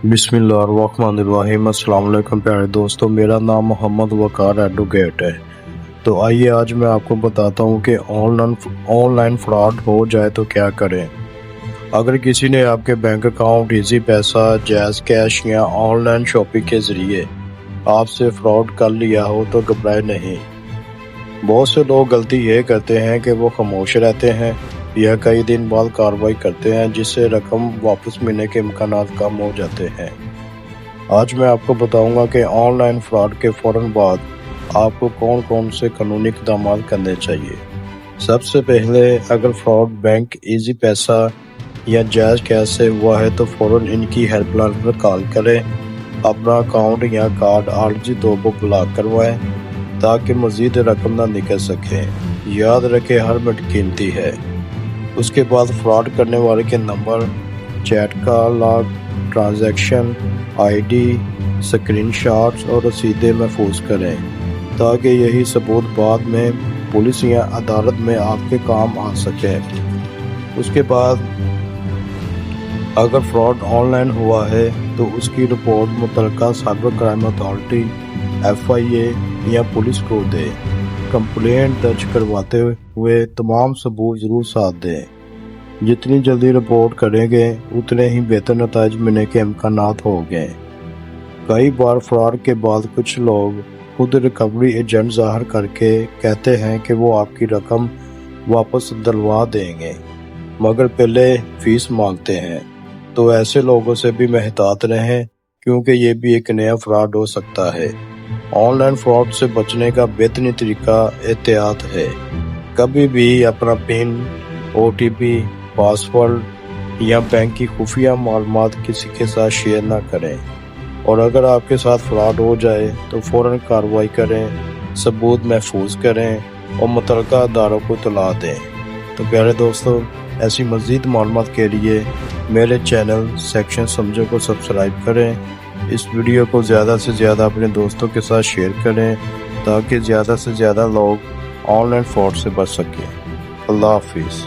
बिस्मिल्लाहिर्रहमानिर्रहीम। अस्सलाम वालेकुम प्यारे दोस्तों, मेरा नाम मोहम्मद वकार एडवोकेट है। तो आइए आज मैं आपको बताता हूँ कि ऑनलाइन फ्रॉड हो जाए तो क्या करें। अगर किसी ने आपके बैंक अकाउंट, इजी पैसा, जैज़ कैश या ऑनलाइन शॉपिंग के ज़रिए आपसे फ्रॉड कर लिया हो तो घबराए नहीं। बहुत से लोग गलती ये करते हैं कि वो खामोश रहते हैं या कई दिन बाद कार्रवाई करते हैं, जिससे रकम वापस मिलने के इम्कानात कम हो जाते हैं। आज मैं आपको बताऊंगा कि ऑनलाइन फ्रॉड के फ़ौरन बाद आपको कौन कौन से कानूनी इक़दाम करने चाहिए। सबसे पहले, अगर फ्रॉड बैंक, इजी पैसा या जायज़ कैश से हुआ है तो फ़ौरन इनकी हेल्पलाइन पर कॉल करें। अपना अकाउंट या कार्ड आर्जी 2 ब्लॉक करवाएं ताकि मज़ीद रकम ना निकल सके। याद रखें, हर मिनट कीमती है। उसके बाद फ्रॉड करने वाले के नंबर, चैट का लॉग, ट्रांजैक्शन आईडी, स्क्रीनशॉट्स और रसीदें महफूज करें ताकि यही सबूत बाद में पुलिस या अदालत में आपके काम आ सके। उसके बाद अगर फ्रॉड ऑनलाइन हुआ है तो उसकी रिपोर्ट मुतलका साइबर क्राइम अथॉरिटी FIA या पुलिस को दें। कंप्लेंट दर्ज करवाते हुए तमाम सबूत ज़रूर साथ दें। जितनी जल्दी रिपोर्ट करेंगे उतने ही बेहतर नताइज मिलने के इम्कानात होंगे। कई बार फ्रॉड के बाद कुछ लोग खुद रिकवरी एजेंट ज़ाहिर करके कहते हैं कि वो आपकी रकम वापस दिलवा देंगे, मगर पहले फ़ीस मांगते हैं। तो ऐसे लोगों से भी एहतियात रहें, क्योंकि ये भी एक नया फ्रॉड हो सकता है। ऑनलाइन फ्रॉड से बचने का बेहतरीन तरीका एहतियात है। कभी भी अपना पिन, OTP, पासवर्ड या बैंक की खुफिया मालूमात किसी के साथ शेयर ना करें। और अगर आपके साथ फ्रॉड हो जाए तो फ़ौरन कार्रवाई करें, सबूत महफूज करें और मुतलका अदारों को इत्तला दें। तो प्यारे दोस्तों, ऐसी मज़ीद मालूमात के लिए मेरे चैनल सेक्शन समझो को सब्सक्राइब करें। इस वीडियो को ज़्यादा से ज़्यादा अपने दोस्तों के साथ शेयर करें ताकि ज़्यादा से ज़्यादा लोग ऑनलाइन फ्रॉड से बच सकें। अल्लाह हाफिज़।